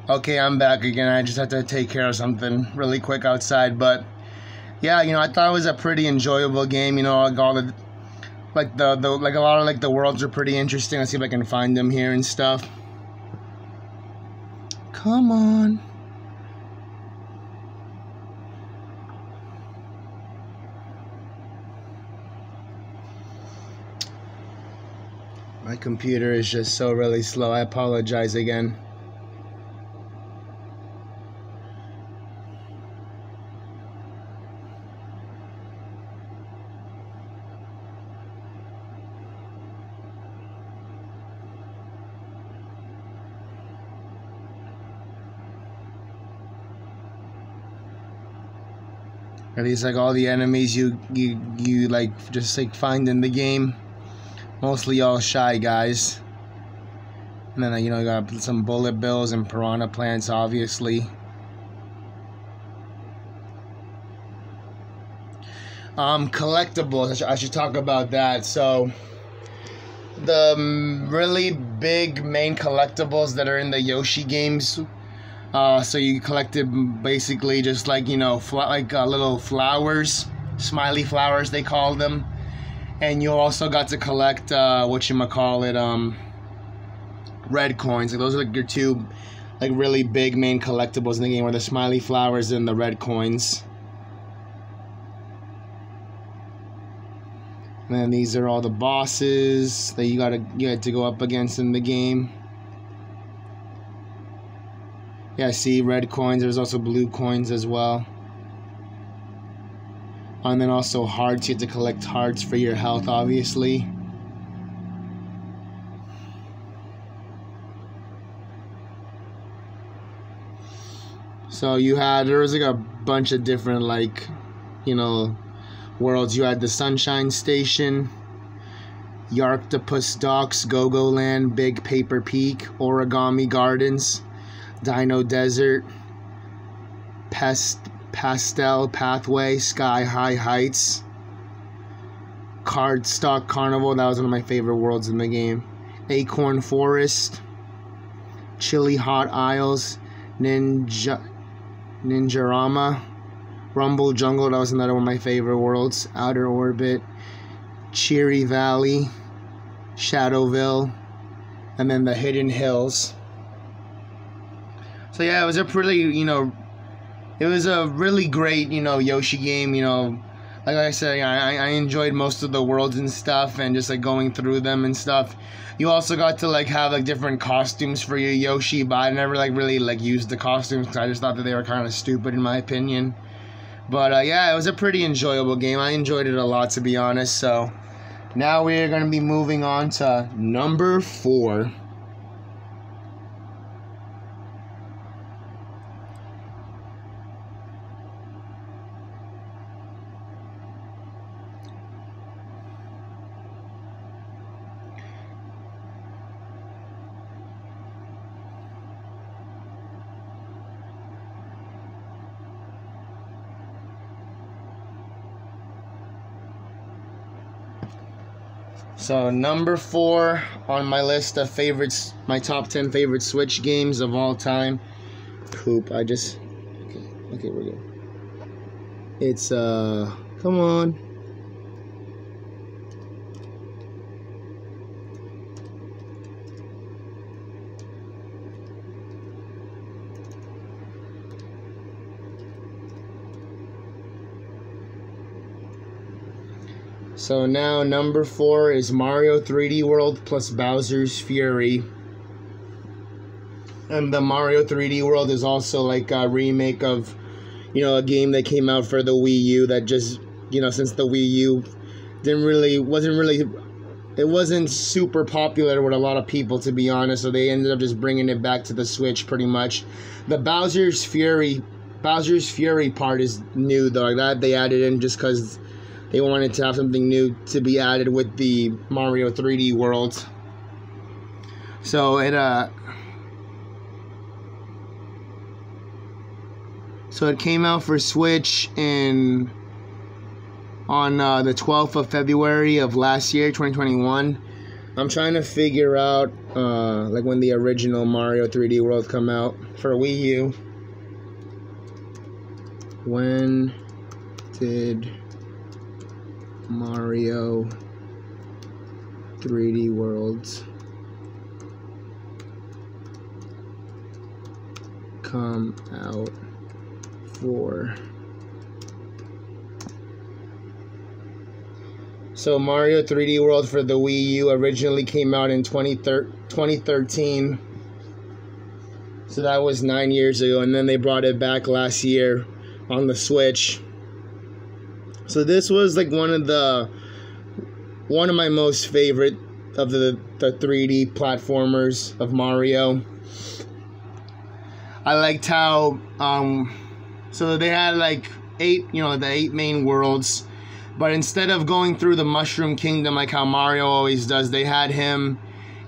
Okay, I'm back again. I just had to take care of something really quick outside, but yeah, I thought it was a pretty enjoyable game. Like all the like a lot of like the worlds are pretty interesting. Let's see if I can find them here and stuff. Come on. My computer is just so really slow. I apologize again. Are these like all the enemies you like just like find in the game? Mostly all shy guys. And then you got some bullet bills and piranha plants, obviously. Collectibles. I should talk about that. So the really big main collectibles that are in the Yoshi games. So you collected basically just like little flowers, smiley flowers they call them, and you also got to collect red coins. Like those are like your two like really big main collectibles in the game, were the smiley flowers and the red coins. And then these are all the bosses that you had to go up against in the game. Yeah, see, red coins. There's also blue coins as well. And then also hearts. You have to collect hearts for your health, obviously. So there was like a bunch of different worlds. You had the Sunshine Station, Yarktopus Docks, Go-Go Land, Big Paper Peak, Origami Gardens, Dino Desert, Pastel Pathway, Sky High Heights, Cardstock Carnival, that was one of my favorite worlds in the game, Acorn Forest, Chili Hot Isles, Ninjarama, Rumble Jungle, that was another one of my favorite worlds, Outer Orbit, Cheery Valley, Shadowville, and then the Hidden Hills. So yeah, it was a pretty, it was a really great, Yoshi game, like I said, I enjoyed most of the worlds and stuff, and just like going through them and stuff. You also got to have different costumes for your Yoshi, but I never really used the costumes because I just thought that they were kind of stupid in my opinion. But yeah, it was a pretty enjoyable game. I enjoyed it a lot, to be honest. So now we're going to be moving on to number 4. So number 4 on my list of favorites, my top 10 favorite Switch games of all time. Poop, okay, we're good. It's, come on. So now number 4 is Mario 3D World plus Bowser's Fury. And the Mario 3D World is also like a remake of, a game that came out for the Wii U that just, since the Wii U it wasn't super popular with a lot of people, to be honest, so they ended up just bringing it back to the Switch pretty much. The Bowser's Fury part is new though, like that they added in just because they wanted to have something new to be added with the Mario 3D World. So it came out for Switch on the 12th of February of last year, 2021. I'm trying to figure out like when the original Mario 3D World come out for Wii U. When did Mario 3D Worlds come out for? So Mario 3D World for the Wii U originally came out in 2013. So that was 9 years ago, and then they brought it back last year on the Switch. So this was like one of my most favorite of the 3D platformers of Mario. I liked how so they had like the 8 main worlds, but instead of going through the Mushroom Kingdom like how Mario always does, they had him,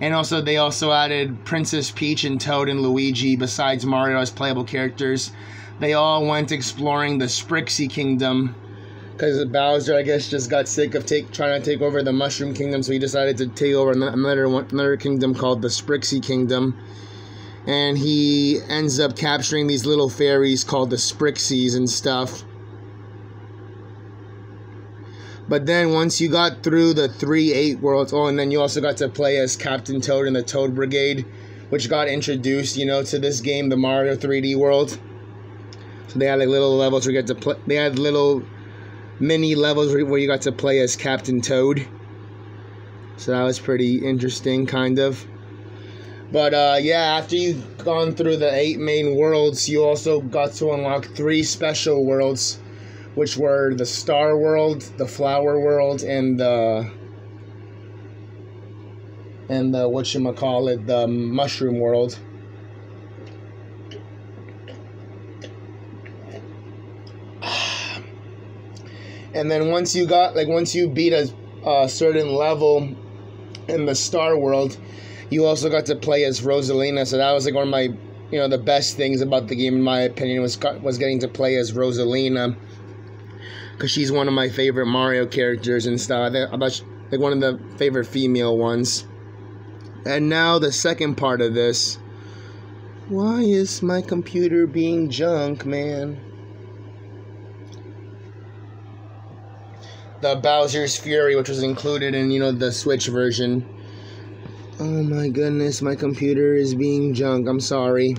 and they also added Princess Peach and Toad and Luigi besides Mario as playable characters. They all went exploring the Sprixie Kingdom because Bowser, I guess, just got sick of trying to take over the Mushroom Kingdom, so he decided to take over another kingdom called the Sprixie Kingdom. And he ends up capturing these little fairies called the Sprixies and stuff. But then once you got through the 8 worlds, and then you also got to play as Captain Toad in the Toad Brigade, which got introduced, to this game, the Mario 3D World. So they had like little levels where you get to play. They had little mini levels where you got to play as Captain Toad. So that was pretty interesting, kind of. But yeah, after you've gone through the 8 main worlds, you also got to unlock 3 special worlds, which were the Star World, the Flower World, and the the Mushroom World. And then once you beat a certain level in the Star World, you also got to play as Rosalina. So that was like one of my, the best things about the game, in my opinion, was getting to play as Rosalina, because she's one of my favorite Mario characters and stuff. Like one of the favorite female ones. And now the second part of this. Why is my computer being junk, man? The Bowser's Fury, which was included in, the Switch version. Oh my goodness, my computer is being junk. I'm sorry.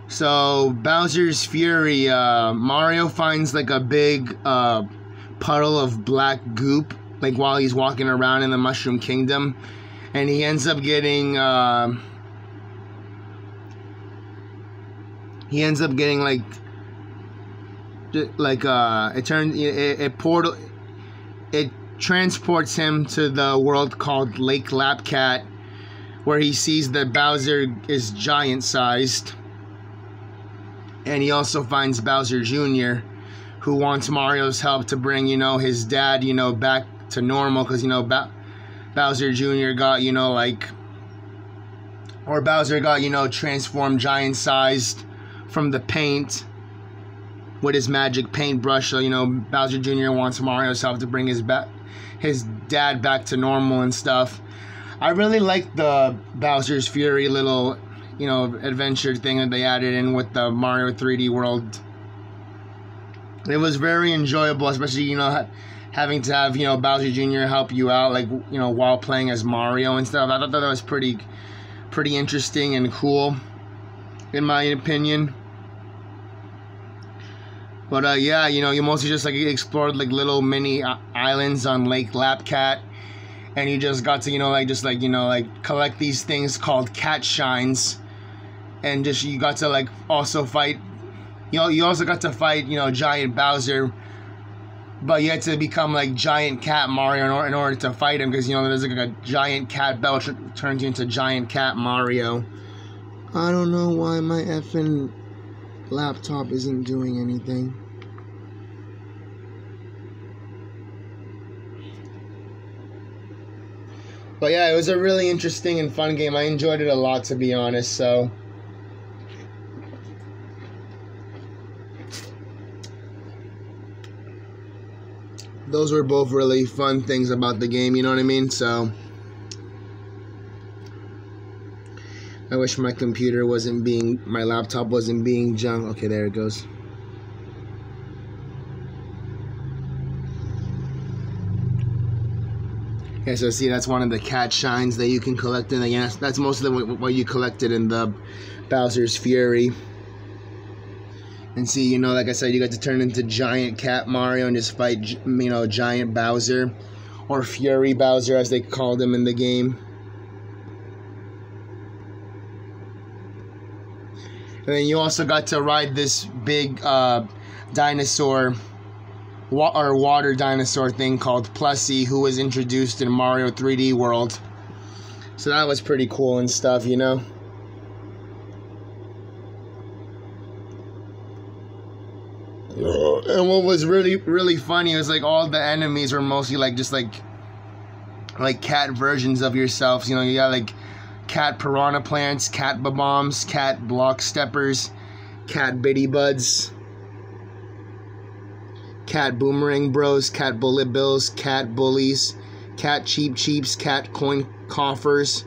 So, Bowser's Fury, Mario finds like a big puddle of black goop, like while he's walking around in the Mushroom Kingdom. And he ends up getting, it transports him to the world called Lake Lapcat, where he sees that Bowser is giant-sized. And he also finds Bowser Jr., who wants Mario's help to bring, his dad, back to normal, because, Bowser Jr. got, Bowser got, transformed giant-sized from the paint with his magic paintbrush. So, Bowser Jr. wants Mario's help to bring his dad back to normal and stuff. I really like the Bowser's Fury little, adventure thing that they added in with the Mario 3D World. It was very enjoyable, especially, having to have, Bowser Jr. help you out, like, while playing as Mario and stuff. I thought that was pretty interesting and cool, in my opinion. But yeah, you mostly just like explored like little mini islands on Lake Lapcat, and you just got to collect these things called cat shines, and just you got to like also fight. You also got to fight giant Bowser, but you had to become like giant cat Mario in order to fight him, because there's like a giant cat bell turns you into giant cat Mario. I don't know why my effing laptop isn't doing anything. But yeah, it was a really interesting and fun game. I enjoyed it a lot, to be honest, so. those were both really fun things about the game, you know what I mean? So I wish my laptop wasn't being junk. Okay, there it goes. Yeah, so see, that's one of the cat shines that you can collect in the game. That's most of what you collected in the Bowser's Fury. And see, you know, like I said, you got to turn into Giant Cat Mario and just fight, you know, Giant Bowser, or Fury Bowser as they called him in the game. And then you also got to ride this big dinosaur, or water dinosaur thing called Plussy, who was introduced in Mario 3D World. So that was pretty cool and stuff, you know. And what was really funny was like all the enemies were mostly like just like cat versions of yourselves. You know, you got like cat piranha plants, cat bombs, cat block steppers, cat bitty buds, cat boomerang bros, cat bullet bills, cat bullies, cat cheap cheeps, cat coin coffers,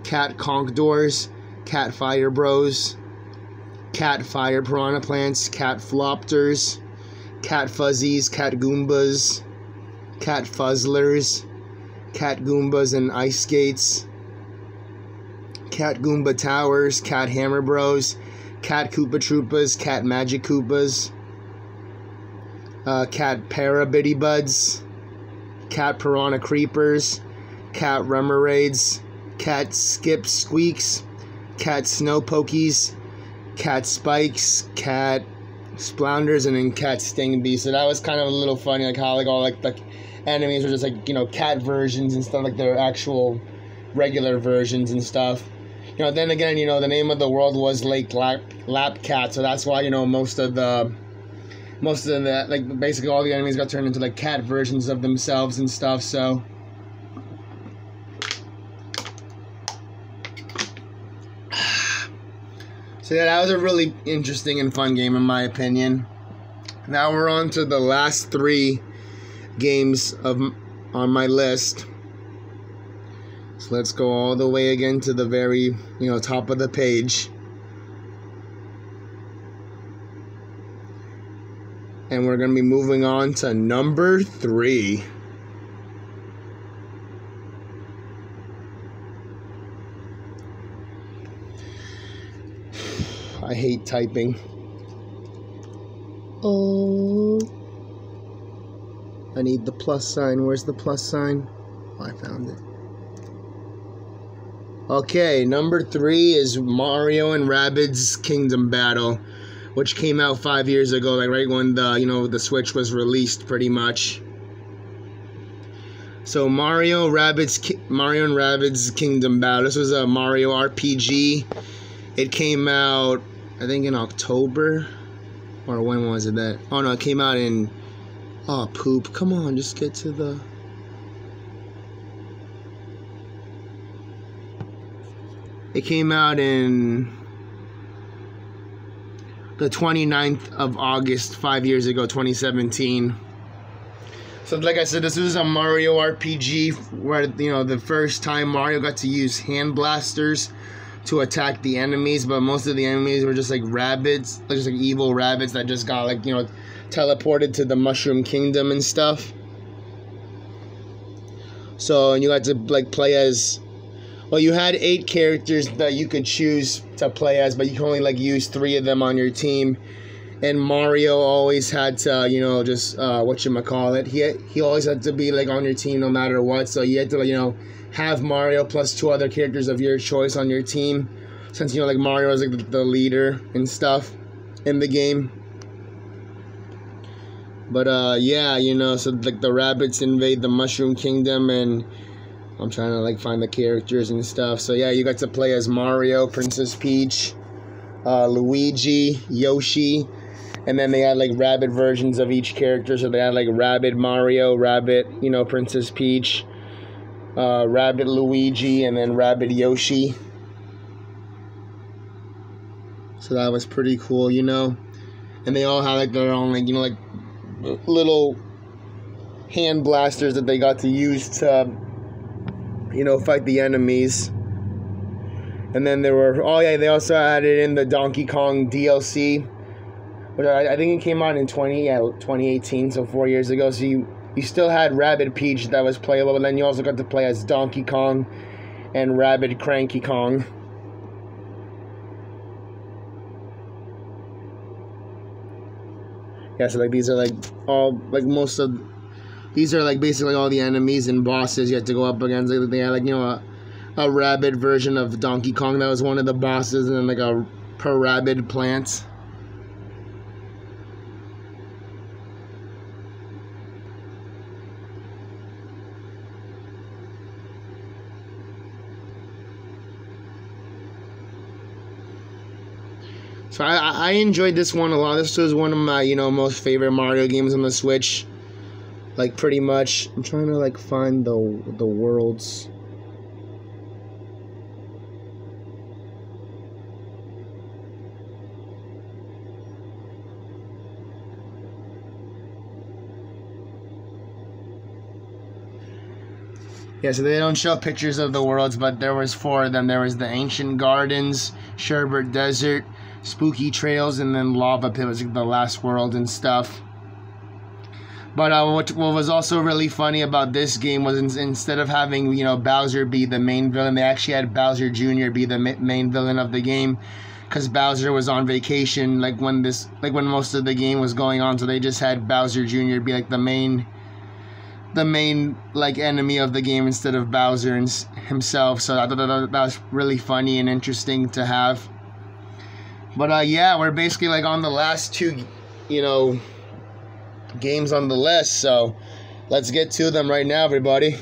cat conch doors, cat fire bros, cat fire piranha plants, cat flopters, cat fuzzies, cat goombas, cat fuzzlers, cat goombas and ice skates, cat goomba towers, cat hammer bros, cat Koopa Troopas, cat magic Koopas, cat para bitty buds, cat piranha creepers, cat remorades, cat skip squeaks, cat snow pokies, cat spikes, cat splounders, and then cat sting bees. So that was kind of a little funny, like how like all like the enemies were just like, you know, cat versions and stuff, like their actual regular versions and stuff. You know, then again, you know, the name of the world was Lake Lapcat, so that's why, you know, most of the like basically all the enemies got turned into like cat versions of themselves and stuff. So yeah, that was a really interesting and fun game in my opinion. Now we're on to the last 3 games on my list. So let's go all the way again to the very, you know, top of the page. And we're going to be moving on to number 3. I hate typing. Oh, I need the plus sign. Where's the plus sign? Oh, I found it. Okay, number 3 is Mario and Rabbids Kingdom Battle, which came out 5 years ago, like right when the Switch was released, pretty much. So Mario and Rabbids Kingdom Battle. This was a Mario RPG. It came out, I think, in October, or when was it that? Oh no, it came out in. Oh poop! Come on, just get to the. It came out in the 29th of August, 5 years ago, 2017. So like I said, this was a Mario RPG where, you know, the first time Mario got to use hand blasters to attack the enemies, but most of the enemies were just like rabbits, just like evil rabbits that just got, like, you know, teleported to the Mushroom Kingdom and stuff. So, and you had to like play as, well, you had 8 characters that you could choose to play as, but you can only like use 3 of them on your team. And Mario always had to, you know, just whatchamacallit, he always had to be like on your team no matter what. So you had to, you know, have Mario plus 2 other characters of your choice on your team, since, you know, like Mario is like the leader and stuff in the game. But yeah, you know, so like the rabbits invade the Mushroom Kingdom, and I'm trying to like find the characters and stuff. So yeah, you got to play as Mario, Princess Peach, Luigi, Yoshi, and then they had like rabbit versions of each character. So they had like Rabbit Mario, Rabbit, you know, Princess Peach, Rabbit Luigi, and then Rabbit Yoshi. So that was pretty cool, you know. And they all had like their own, like, you know, like little hand blasters that they got to use to, you know, fight the enemies. And then there were, oh yeah, they also added in the Donkey Kong DLC, which I think it came out in 2018, so 4 years ago. So you still had Rabbid Peach that was playable, but then you also got to play as Donkey Kong and Rabbid Cranky Kong. Yeah, so like these are like all, like most of, these are like basically all the enemies and bosses you have to go up against. Like they had like, you know, a rabbit version of Donkey Kong that was one of the bosses, and then like a per rabbit plant. So I enjoyed this one a lot. This was one of my, you know, most favorite Mario games on the Switch. Like pretty much. I'm trying to like find the worlds. Yeah, so they don't show pictures of the worlds, but there was 4 of them. There was the Ancient Gardens, Sherbet Desert, Spooky Trails, and then Lava Pit was the last world and stuff. But what was also really funny about this game was instead of having, you know, Bowser be the main villain, they actually had Bowser Jr. be the main villain of the game, because Bowser was on vacation like when most of the game was going on. So they just had Bowser Jr. be like the main like enemy of the game instead of Bowser himself. So I thought that was really funny and interesting to have. But yeah, we're basically like on the last 2, you know, games on the list. So let's get to them right now, everybody.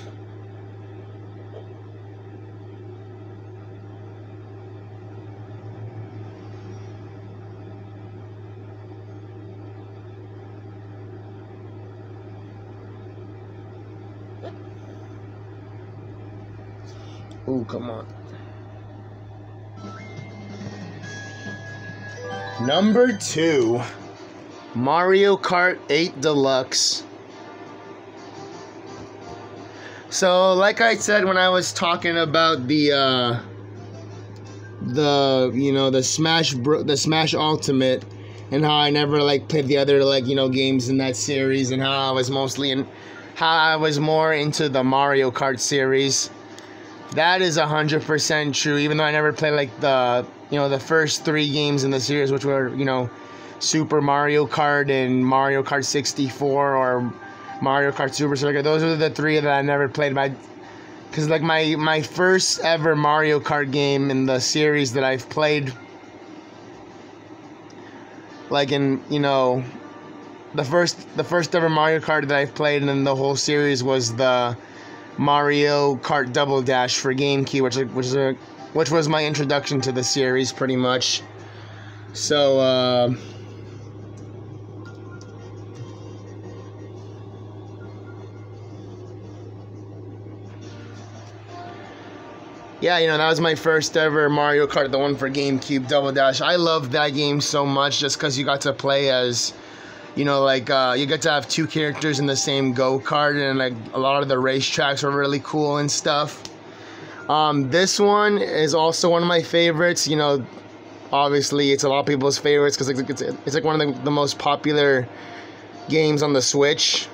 Ooh, come on. Number 2, Mario Kart 8 Deluxe. So, like I said when I was talking about the you know, the Smash Ultimate, and how I never like played the other, like, you know, games in that series, and how I was more into the Mario Kart series. That is 100% true, even though I never played like the, you know, the first 3 games in the series, which were, you know, Super Mario Kart and Mario Kart 64 or Mario Kart Super Circuit. Those are the 3 that I never played. Because like my first ever Mario Kart game in the series that I've played, like in, you know, the first ever Mario Kart that I've played in the whole series was the Mario Kart Double Dash for GameCube, which was my introduction to the series, pretty much. So yeah, you know, that was my first ever Mario Kart, the one for GameCube, Double Dash. I loved that game so much just because you got to play as, you know, like, you get to have 2 characters in the same go-kart, and like a lot of the racetracks were really cool and stuff. This one is also one of my favorites. You know, obviously it's a lot of people's favorites because it's like one of the most popular games on the Switch,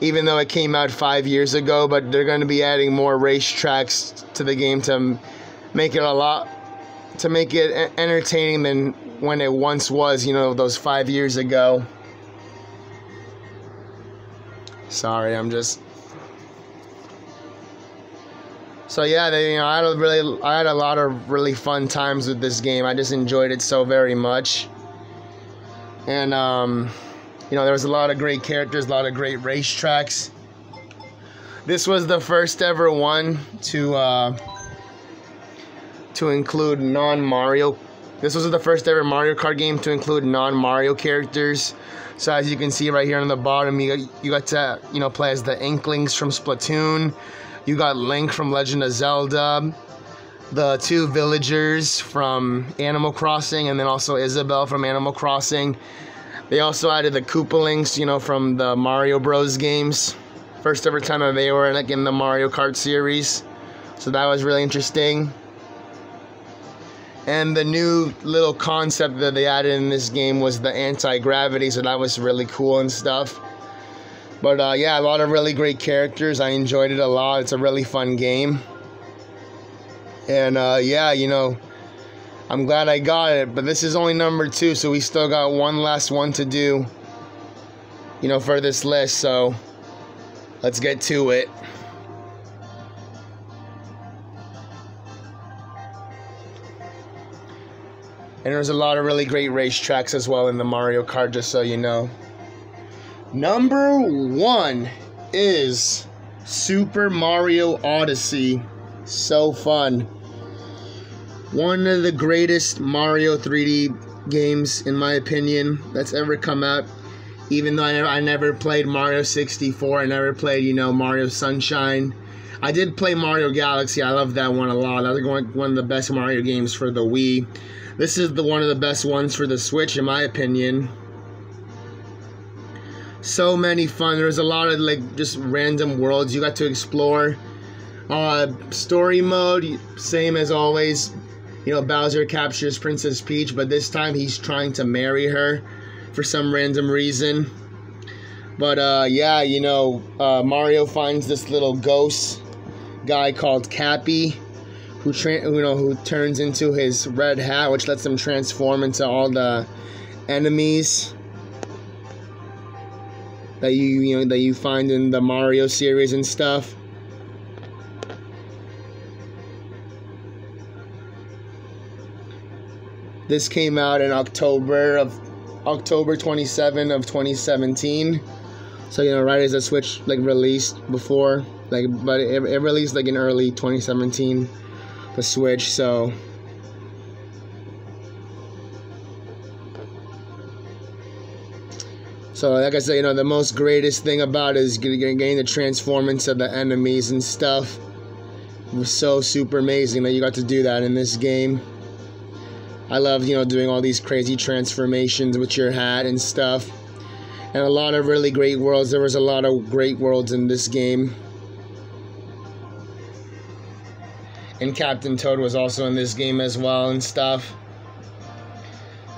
even though it came out 5 years ago. But they're going to be adding more racetracks to the game to make it entertaining than when it once was, you know, those 5 years ago. Sorry, So yeah, you know, I had a lot of really fun times with this game. I just enjoyed it so very much. And you know, there was a lot of great characters, a lot of great racetracks. This was the first ever one to include non-Mario. This was the first ever Mario Kart game to include non-Mario characters. So as you can see right here on the bottom, you got to, you know, play as the Inklings from Splatoon. You got Link from Legend of Zelda, the 2 villagers from Animal Crossing, and then also Isabelle from Animal Crossing. They also added the Koopalings, you know, from the Mario Bros games. First ever time that they were like in the Mario Kart series. So that was really interesting. And the new little concept that they added in this game was the anti-gravity, so that was really cool and stuff. But yeah, a lot of really great characters. I enjoyed it a lot. It's a really fun game. And yeah, you know, I'm glad I got it. But this is only number 2, so we still got one last one to do, you know, for this list. So let's get to it. And there's a lot of really great racetracks as well in the Mario Kart, just so you know. Number 1 is Super Mario Odyssey. So fun. One of the greatest Mario 3D games, in my opinion, that's ever come out. Even though I never played Mario 64, I never played, you know, Mario Sunshine. I did play Mario Galaxy. I love that one a lot. That was one of the best Mario games for the Wii. This is one of the best ones for the Switch, in my opinion. So many fun. There's a lot of like just random worlds you got to explore. Story mode, same as always. You know, Bowser captures Princess Peach, but this time he's trying to marry her for some random reason. But yeah, you know, Mario finds this little ghost guy called Cappy, who turns into his red hat, which lets him transform into all the enemies that you find in the Mario series and stuff. This came out in October 27 of 2017. So, you know, right as the Switch like released before, like, but it released like in early 2017. The Switch, so like I said, you know, the most greatest thing about it is getting the transform into the enemies and stuff. It was so super amazing that you got to do that in this game. I love, you know, doing all these crazy transformations with your hat and stuff, and a lot of really great worlds. There was a lot of great worlds in this game. And Captain Toad was also in this game as well and stuff.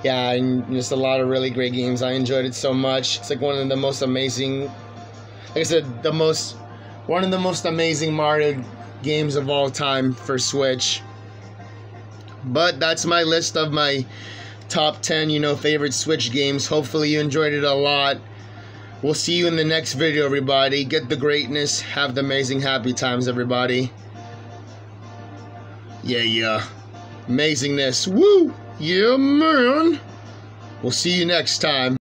Yeah, and just a lot of really great games. I enjoyed it so much. It's like one of the most amazing, like I said, one of the most amazing Mario games of all time for Switch. But that's my list of my top 10, you know, favorite Switch games. Hopefully you enjoyed it a lot. We'll see you in the next video, everybody. Get the greatness. Have the amazing happy times, everybody. Yeah. Amazingness. Woo! Yeah, man. We'll see you next time.